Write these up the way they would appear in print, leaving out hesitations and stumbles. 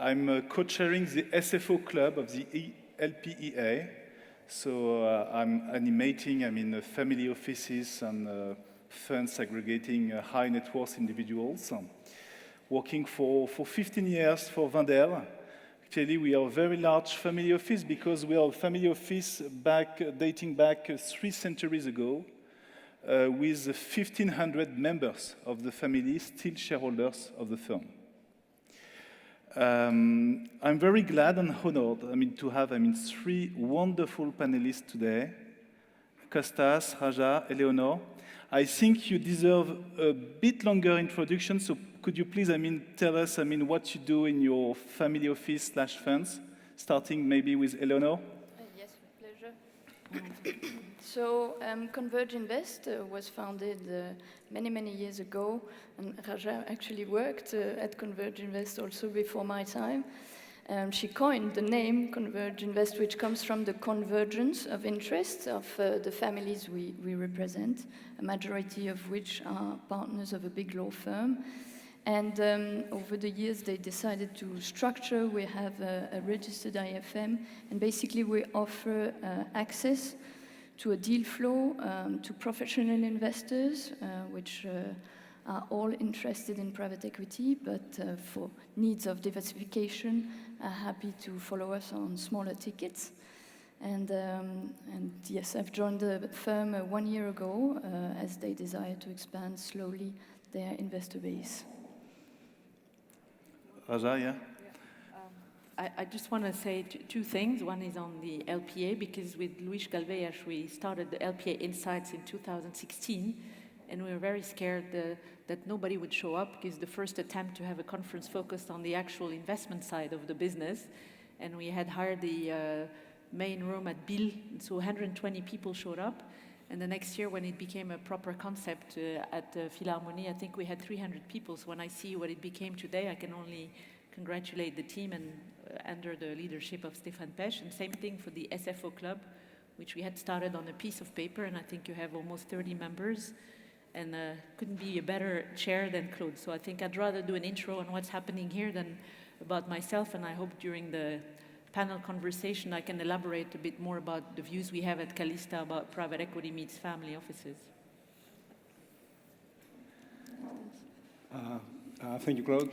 I'm co-chairing the SFO club of the LPEA. So I'm animating, family offices and funds aggregating high net worth individuals. Working for 15 years for Wendel. Actually, we are a very large family office because we are a family office dating back 3 centuries ago with 1,500 members of the family still shareholders of the firm. I'm very glad and honored to have 3 wonderful panelists today, Kostas, Rajaa, Eleonore. I think you deserve a bit longer introduction, so could you please tell us what you do in your family office / funds, starting maybe with Eleonore? Yes, with pleasure. So Converginvest was founded many, many years ago, and Rajaa actually worked at Converginvest also before my time. She coined the name Converginvest, which comes from the convergence of interests of the families we represent, a majority of which are partners of a big law firm. And over the years, they decided to structure. We have a registered IFM, and basically we offer access to a deal flow to professional investors, which are all interested in private equity, but for needs of diversification, are happy to follow us on smaller tickets. And yes, I've joined the firm 1 year ago as they desire to expand slowly their investor base. Rajaa, yeah? I just want to say 2 things. One is on the LPEA, because with Luis Galveas, we started the LPEA Insights in 2016, and we were very scared that nobody would show up, because the first attempt to have a conference focused on the actual investment side of the business, and we had hired the main room at Bill, so 120 people showed up, and the next year when it became a proper concept at Philharmonie, I think we had 300 people, so when I see what it became today, I can only congratulate the team and under the leadership of Stéphane Pech, and same thing for the SFO club, which we had started on a piece of paper, and I think you have almost 30 members, and couldn't be a better chair than Claude. So I think I'd rather do an intro on what's happening here than about myself, and I hope during the panel conversation I can elaborate a bit more about the views we have at Calista about private equity meets family offices. Thank you, Claude.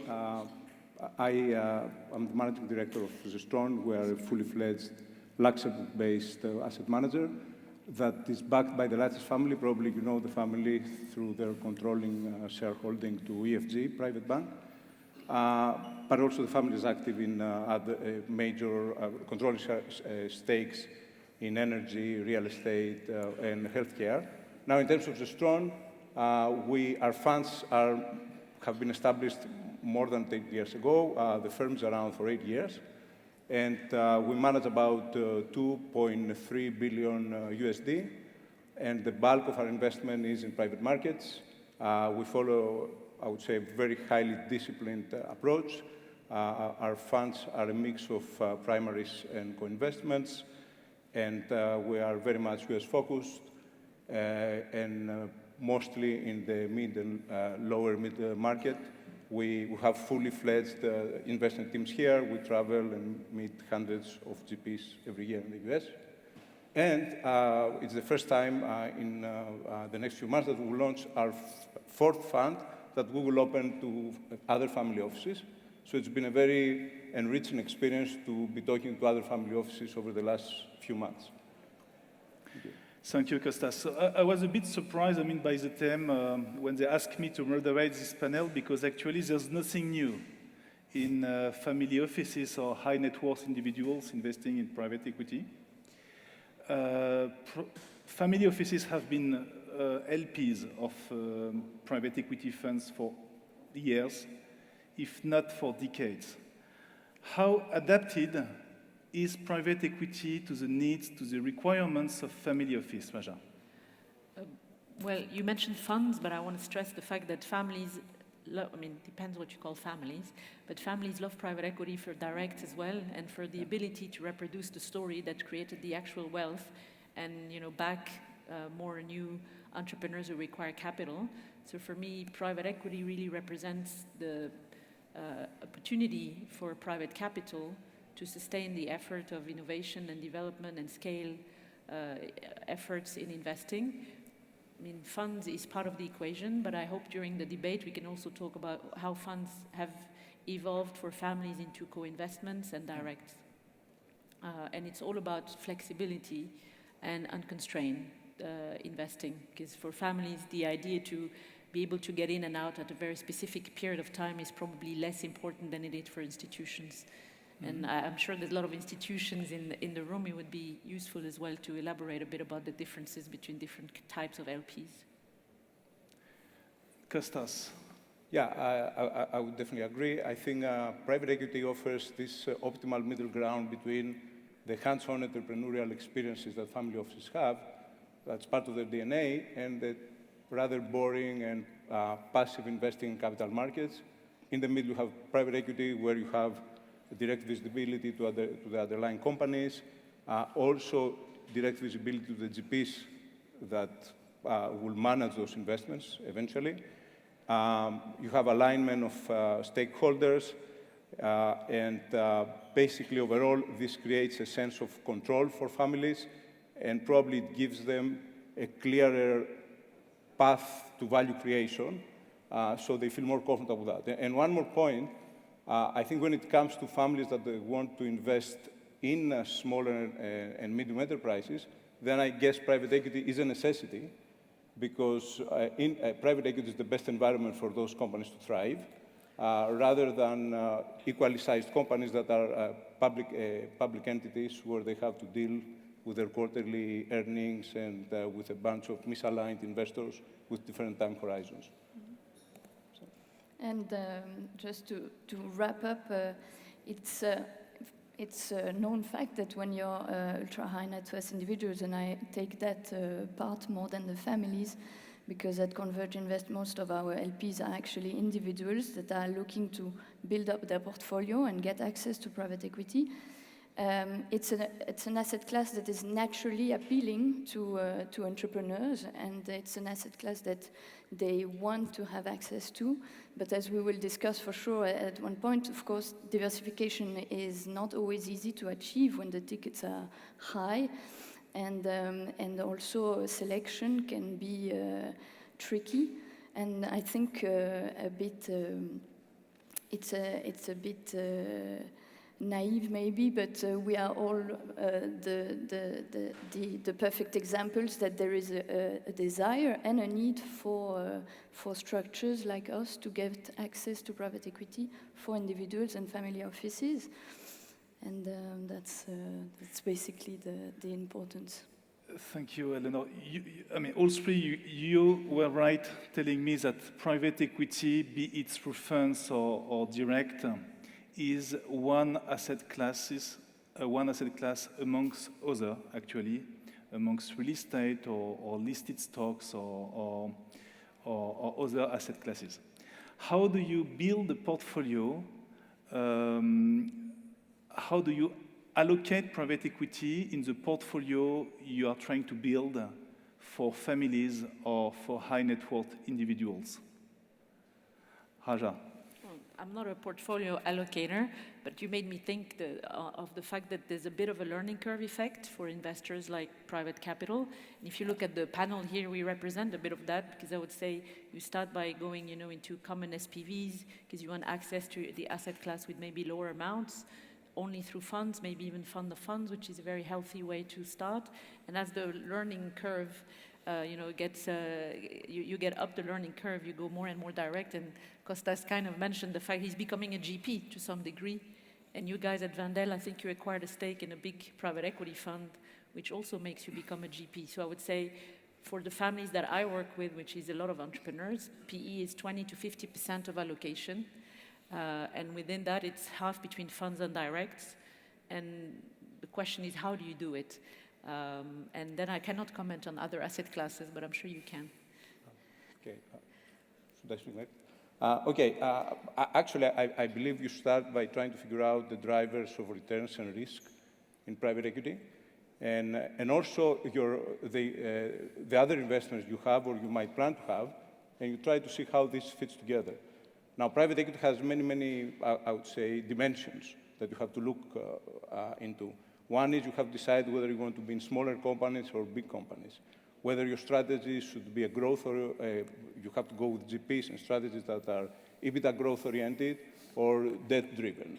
I'm the managing director of Gestron. We are a fully fledged Luxembourg-based asset manager that is backed by the largest family. Probably you know the family through their controlling shareholding to EFG, private bank. But also the family is active in other major controlling stakes in energy, real estate, and healthcare. Now, in terms of Gestron, our funds have been established more than 10 years ago. The firm's around for 8 years. And we manage about 2.3 billion USD. And the bulk of our investment is in private markets. We follow, I would say, a very highly disciplined approach. Our funds are a mix of primaries and co-investments. And we are very much US focused and mostly in the mid and lower mid market. We have fully fledged investment teams here. We travel and meet hundreds of GPs every year in the US. And it's the first time in the next few months that we will launch our 4th fund that we will open to other family offices. So it's been a very enriching experience to be talking to other family offices over the last few months. Thank you, Kostas. So I was a bit surprised, by the team when they asked me to moderate this panel, because actually there's nothing new in family offices or high net worth individuals investing in private equity. Family offices have been LPs of private equity funds for years, if not for decades. How adapted is private equity to the needs, to the requirements of family office, Rajaa? Well, you mentioned funds, but I want to stress the fact that families, depends what you call families, but families love private equity for direct as well, and for the ability to reproduce the story that created the actual wealth, and back more new entrepreneurs who require capital. So for me, private equity really represents the opportunity for private capital to sustain the effort of innovation and development and scale efforts in investing. I mean, funds is part of the equation, but I hope during the debate we can also talk about how funds have evolved for families into co-investments and directs. And it's all about flexibility and unconstrained investing, because for families, the idea to be able to get in and out at a very specific period of time is probably less important than it is for institutions. And I'm sure there's a lot of institutions in the room. It would be useful as well to elaborate a bit about the differences between different types of LPs. Kostas. Yeah, I would definitely agree. I think private equity offers this optimal middle ground between the hands-on entrepreneurial experiences that family offices have, that's part of their DNA, and the rather boring and passive investing in capital markets. In the middle, you have private equity, where you have direct visibility to the underlying companies, also direct visibility to the GPs that will manage those investments eventually. You have alignment of stakeholders, and basically overall, this creates a sense of control for families, and probably it gives them a clearer path to value creation, so they feel more comfortable with that. And one more point, I think when it comes to families that they want to invest in smaller and medium enterprises, then I guess private equity is a necessity, because private equity is the best environment for those companies to thrive, rather than equally sized companies that are public entities where they have to deal with their quarterly earnings and with a bunch of misaligned investors with different time horizons. And just to wrap up, it's a known fact that when you're ultra high net worth individuals, and I take that part more than the families, because at Converginvest, most of our LPs are actually individuals that are looking to build up their portfolio and get access to private equity. It's an asset class that is naturally appealing to entrepreneurs, and it's an asset class that they want to have access to. But as we will discuss for sure at one point, of course, diversification is not always easy to achieve when the tickets are high, and also selection can be tricky. And I think it's a bit naive maybe, but we are all the perfect examples that there is a desire and a need for structures like us to get access to private equity for individuals and family offices, and that's basically the importance. Thank you, Eleonore. I mean, all three, you were right telling me that private equity, be it through funds or direct, is one asset class amongst other, actually, amongst real estate or listed stocks or other asset classes. How do you build a portfolio? How do you allocate private equity in the portfolio you are trying to build for families or for high net worth individuals? Rajaa. I'm not a portfolio allocator, but you made me think of the fact that there's a bit of a learning curve effect for investors like private capital. And if you look at the panel here, we represent a bit of that, because I would say you start by going, into common SPVs, because you want access to the asset class with maybe lower amounts, only through funds, maybe even fund of funds, which is a very healthy way to start. And as the learning curve you get up the learning curve, you go more and more direct. And Kostas kind of mentioned the fact he's becoming a GP to some degree. And you guys at Wendel, I think you acquired a stake in a big private equity fund, which also makes you become a GP. So I would say for the families that I work with, which is a lot of entrepreneurs, PE is 20 to 50% of allocation. And within that, it's half between funds and directs. And the question is, how do you do it? And then I cannot comment on other asset classes, but I'm sure you can. Okay. Should I speak next? Actually, I believe you start by trying to figure out the drivers of returns and risk in private equity, and also the other investments you have or you might plan to have, and you try to see how this fits together. Now, private equity has many, I would say, dimensions that you have to look into. One is you have to decide whether you want to be in smaller companies or big companies, whether your strategy should be a growth or you have to go with GPs and strategies that are EBITDA growth-oriented or debt-driven.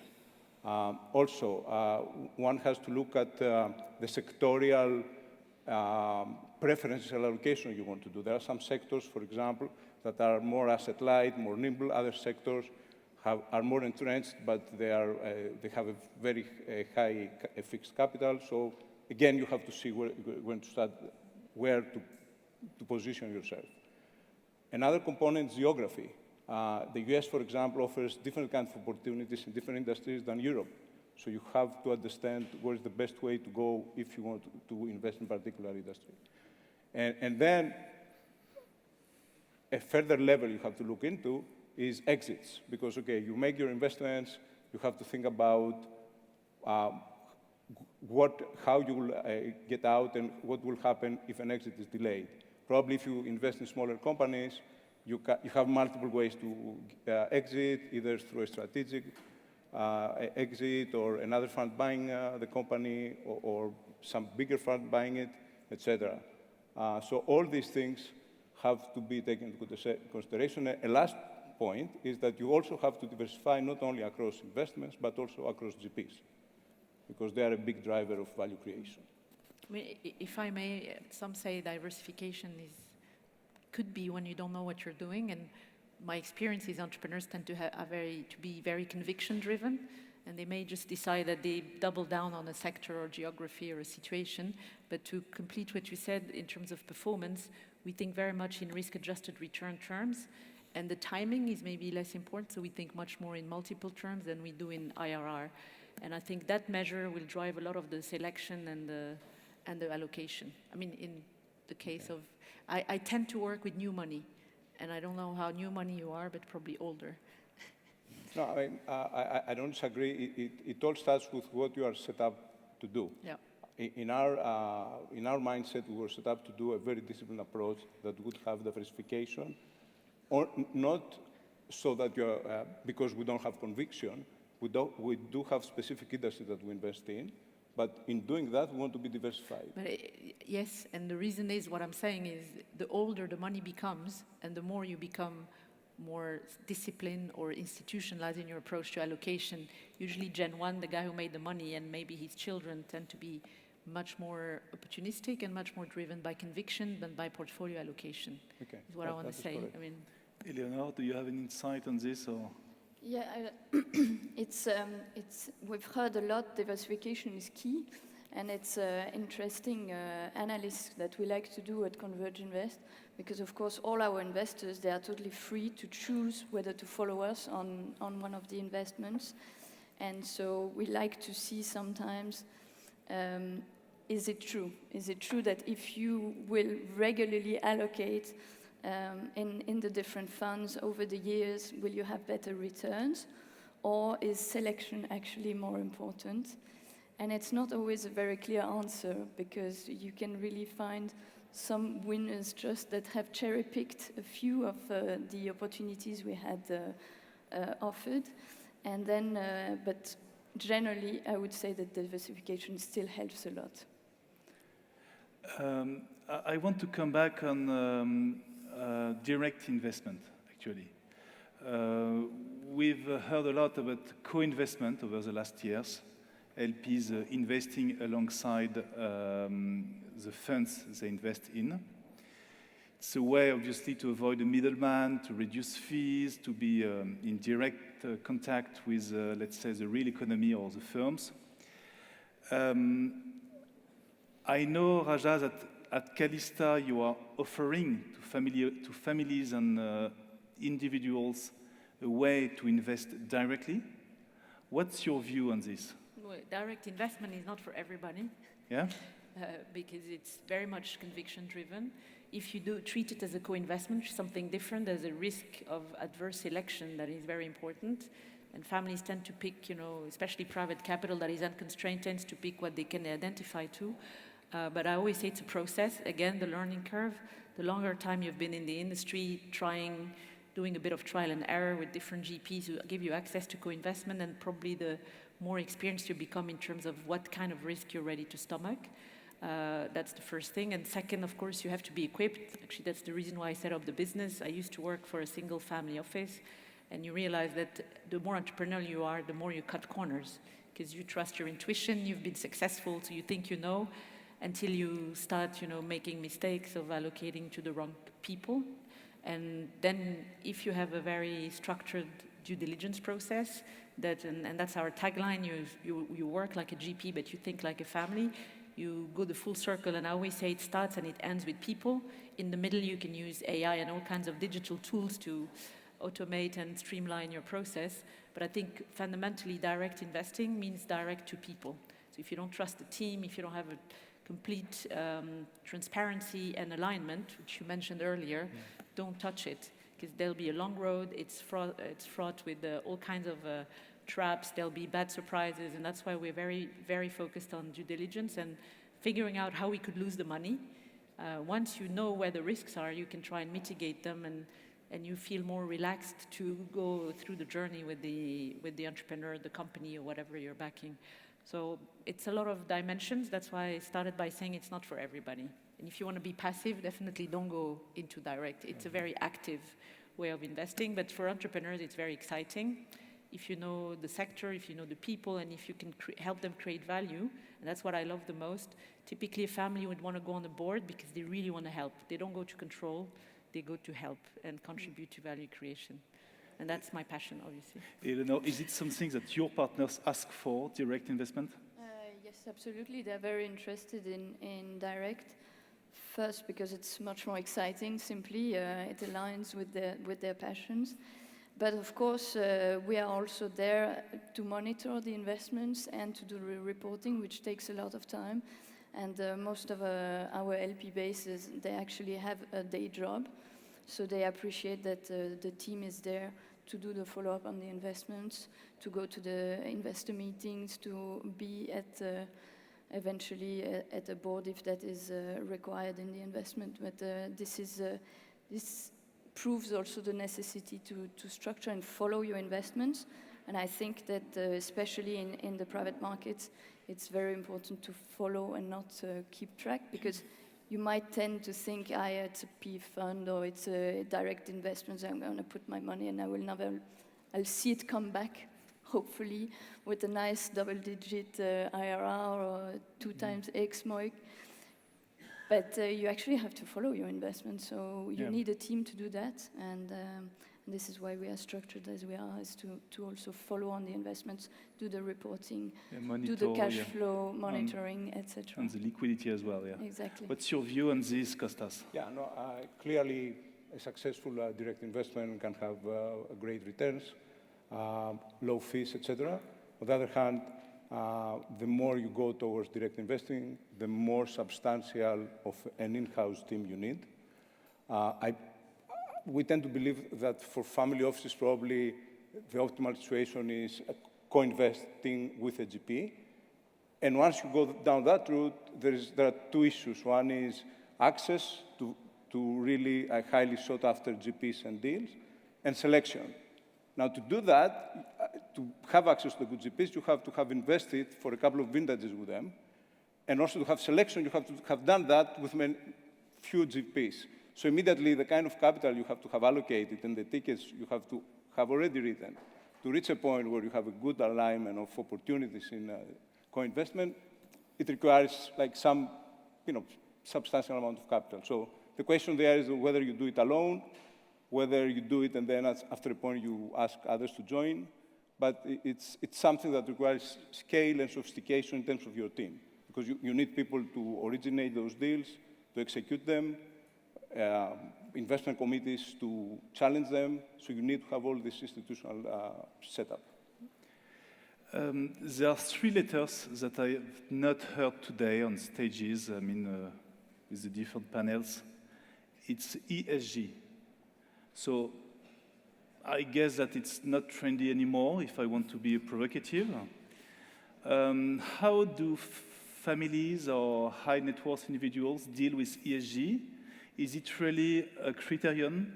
Also, one has to look at the sectorial preferential allocation you want to do. There are some sectors, for example, that are more asset-light, more nimble. Other sectors are more entrenched, but they have a very high fixed capital. So again, you have to see where to position yourself. Another component is geography. The US, for example, offers different kinds of opportunities in different industries than Europe. So you have to understand where is the best way to go if you want to invest in a particular industry. And then a further level you have to look into is exits. Because, okay, you make your investments, you have to think about how you will get out and what will happen if an exit is delayed. Probably if you invest in smaller companies, you have multiple ways to exit, either through a strategic exit or another fund buying the company or some bigger fund buying it, etc. So all these things have to be taken into consideration. A last point is that you also have to diversify not only across investments, but also across GPs, because they are a big driver of value creation. I mean, if I may, some say diversification could be when you don't know what you're doing, and my experience is entrepreneurs tend to be very conviction-driven, and they may just decide that they double down on a sector or geography or a situation. But to complete what you said in terms of performance, we think very much in risk-adjusted return terms, and the timing is maybe less important, so we think much more in multiple terms than we do in IRR. And I think that measure will drive a lot of the selection and the allocation. I mean, in the case of, I tend to work with new money, and I don't know how new money you are, but probably older. No, I don't disagree. It all starts with what you are set up to do. Yeah. In our mindset, we were set up to do a very disciplined approach that would have diversification, or not so that you're, because we don't have conviction, we do have specific industries that we invest in, but in doing that, we want to be diversified. But, yes, and the reason is, what I'm saying is, the older the money becomes, and the more you become more disciplined or institutionalized in your approach to allocation, usually Gen 1, the guy who made the money, and maybe his children tend to be much more opportunistic and much more driven by conviction than by portfolio allocation. Okay. Is what I want to say. Correct. I mean, Eleonore, do you have an insight on this? Or? Yeah, we've heard a lot, diversification is key, and it's interesting analysis that we like to do at Converginvest, because of course all our investors, they are totally free to choose whether to follow us on one of the investments. And so we like to see sometimes, is it true? Is it true that if you will regularly allocate in the different funds over the years, will you have better returns? Or is selection actually more important? And it's not always a very clear answer, because you can really find some winners just that have cherry-picked a few of the opportunities we had offered. And then, but generally, I would say that diversification still helps a lot. I want to come back on direct investment, actually. We've heard a lot about co-investment over the last years. LPs investing alongside the funds they invest in. It's a way, obviously, to avoid the middleman, to reduce fees, to be in direct contact with, let's say, the real economy or the firms. I know, Rajaa, that at Calista you are offering to families and individuals a way to invest directly. What's your view on this? well, direct investment is not for everybody. Yeah? Because it's very much conviction-driven. If you do treat it as a co-investment, something different, there's a risk of adverse selection that is very important. And families tend to pick, especially private capital that is unconstrained, tends to pick what they can identify to. But I always say it's a process. Again, the learning curve. The longer time you've been in the industry trying doing a bit of trial and error with different GPs who give you access to co-investment, and probably the more experienced you become in terms of what kind of risk you're ready to stomach. That's the first thing. And second, of course, you have to be equipped. Actually, that's the reason why I set up the business. I used to work for a single family office, and you realize that the more entrepreneurial you are, the more you cut corners, because you trust your intuition, you've been successful, so you think you know, until you start, making mistakes of allocating to the wrong people. And then if you have a very structured due diligence process, and that's our tagline, you work like a GP, but you think like a family, you go the full circle, and I always say it starts and it ends with people. In the middle, you can use AI and all kinds of digital tools to automate and streamline your process. But I think fundamentally direct investing means direct to people. So if you don't trust the team, if you don't have a complete transparency and alignment, which you mentioned earlier, don't touch it, because there'll be a long road. It's fraught with all kinds of traps. There'll be bad surprises, and that's why we're very, very focused on due diligence and figuring out how we could lose the money. Once you know where the risks are, you can try and mitigate them, and you feel more relaxed to go through the journey with the entrepreneur, the company, or whatever you're backing. So it's a lot of dimensions. That's why I started by saying it's not for everybody. And if you want to be passive, definitely don't go into direct. It's a very active way of investing, but for entrepreneurs, it's very exciting. If you know the sector, if you know the people, and if you can help them create value, and that's what I love the most. Typically, a family would want to go on the board because they really want to help. They don't go to control, they go to help and contribute to value creation. And that's my passion, obviously. Eleonore, is it something that your partners ask for, direct investment? Yes, absolutely. They're very interested in direct. First, because it's much more exciting, simply. It aligns with their passions. But of course, we are also there to monitor the investments and to do reporting, which takes a lot of time. And most of our LP bases, they actually have a day job. So they appreciate that the team is there to do the follow-up on the investments, to go to the investor meetings, to be eventually at a board if that is required in the investment. But this proves also the necessity to structure and follow your investments. And I think that especially in the private markets, it's very important to follow and not keep track, because you might tend to think, it's a PE fund or it's a direct investment, so I'm going to put my money and I'll see it come back, hopefully, with a nice double-digit IRR or 2 times X MOIC. But you actually have to follow your investment, so you need a team to do that, and this is why we are structured as we are, is to also follow on the investments, do the reporting, do the cash flow monitoring, etc. And the liquidity as well, yeah. Exactly. What's your view on this, Kostas? Yeah, no, clearly a successful direct investment can have great returns, low fees, etc. On the other hand, the more you go towards direct investing, the more substantial of an in-house team you need. We tend to believe that for family offices, probably the optimal situation is co-investing with a GP. And once you go down that route, there are 2 issues. One is access to really highly sought-after GPs and deals, and selection. Now, to do that, to have access to the good GPs, you have to have invested for a couple of vintages with them. And also to have selection, you have to have done that with few GPs. So immediately, the kind of capital you have to have allocated and the tickets you have to have already written to reach a point where you have a good alignment of opportunities in co-investment, it requires like some, substantial amount of capital. So the question there is whether you do it alone, whether you do it and then after a point you ask others to join. But it's something that requires scale and sophistication in terms of your team, because you need people to originate those deals, to execute them, investment committees to challenge them. So you need to have all this institutional setup. There are 3 letters that I have not heard today on stages, with the different panels. It's ESG. So I guess that it's not trendy anymore, if I want to be provocative. How do families or high net worth individuals deal with ESG? Is it really a criterion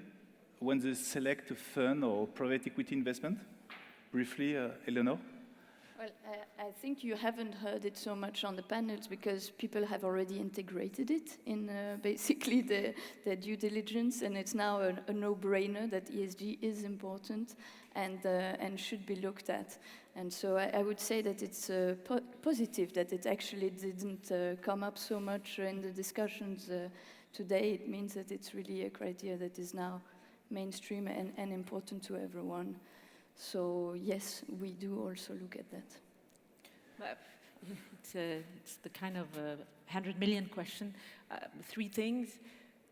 when they select a fund or private equity investment? Briefly, Eleonore? Well, I think you haven't heard it so much on the panels because people have already integrated it in basically their due diligence, and it's now a no-brainer that ESG is important and should be looked at. And so I would say that it's positive that it actually didn't come up so much in the discussions today. It means that it's really a criteria that is now mainstream and important to everyone. So yes, we do also look at that. It's the kind of 100 million question. 3 things.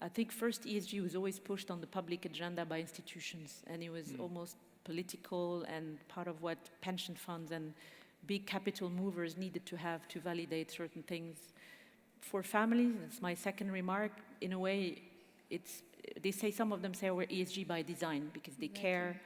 I think first, ESG was always pushed on the public agenda by institutions, and it was almost political and part of what pension funds and big capital movers needed to have to validate certain things. For families, that's my second remark, in a way, they say, some of them say we're ESG by design because they care.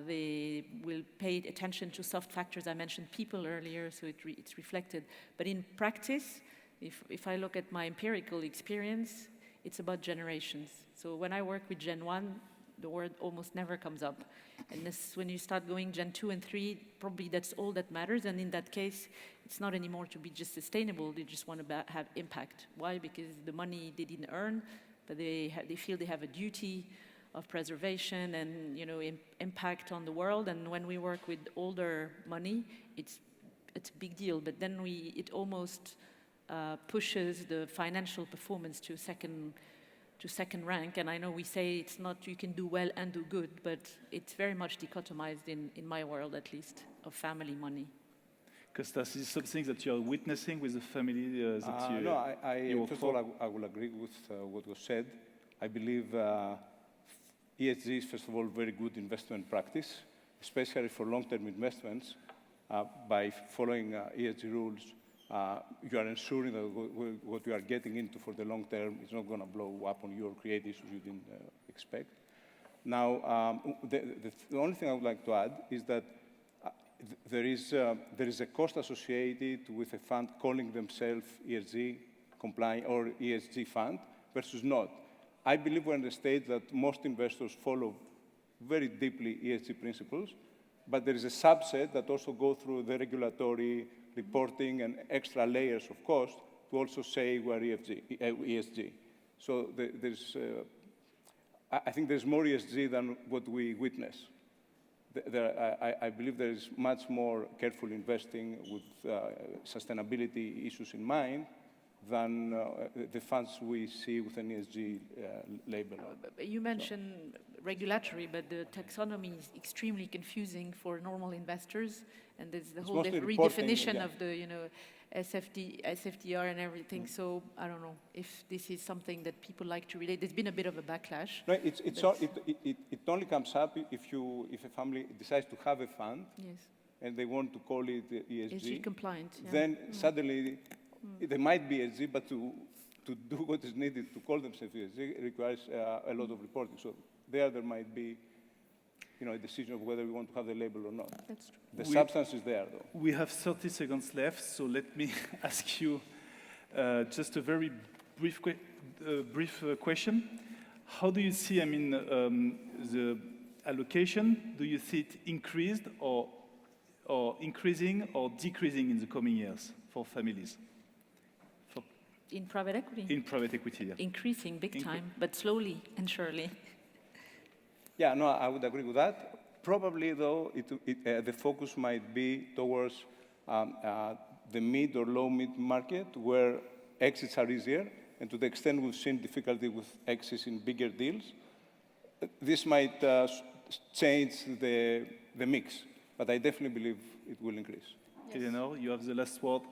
They will pay attention to soft factors. I mentioned people earlier, so it's reflected. But in practice, if I look at my empirical experience, it's about generations. So when I work with Gen 1, the word almost never comes up. And when you start going Gen 2 and 3, probably that's all that matters. And in that case, it's not anymore to be just sustainable. They just want to have impact. Why? Because the money they didn't earn, but they feel they have a duty of preservation and impact on the world. And when we work with older money, it's a big deal. But then it almost pushes the financial performance to second rank. And I know we say it's not you can do well and do good, but it's very much dichotomized in my world, at least, of family money. Kostas, is something that you're witnessing with the family that you... No, first of all, I will agree with what was said. I believe ESG is, first of all, very good investment practice, especially for long-term investments. By following ESG rules, you are ensuring that what you are getting into for the long term is not going to blow up on you or create issues you didn't expect. Now, the only thing I would like to add is that there is a cost associated with a fund calling themselves ESG compliant or ESG fund versus not. I believe we're in the stage that most investors follow very deeply ESG principles, but there is a subset that also go through the regulatory reporting and extra layers of cost to also say we're ESG. So I think there's more ESG than what we witness. I believe there is much more careful investing with sustainability issues in mind than the funds we see with an ESG label. You mentioned regulatory, but the taxonomy is extremely confusing for normal investors, and there's the whole redefinition of the SFDR and everything. So I don't know if this is something that people like to relate. There's been a bit of a backlash. No, it only comes up if a family decides to have a fund, yes, and they want to call it ESG compliant. Yeah. Then suddenly they might be ESG, but to do what is needed to call themselves ESG requires a lot of reporting. So there might be a decision of whether we want to have the label or not. That's true. The substance is there, though. We have 30 seconds left, so let me ask you just a very brief question. How do you see, the allocation? Do you see it increased or increasing or decreasing in the coming years for families? In private equity? In private equity, yeah. Increasing big time, but slowly and surely. Yeah, no, I would agree with that. Probably, though, the focus might be towards the mid or low-mid market, where exits are easier, and to the extent we've seen difficulty with exits in bigger deals, this might change the mix. But I definitely believe it will increase. Yes. Eleonore, you have the last word.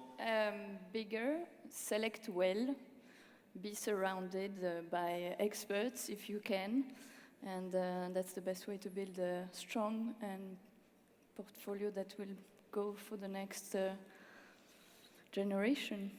Bigger, select well, be surrounded by experts if you can, and that's the best way to build a strong and portfolio that will go for the next generation.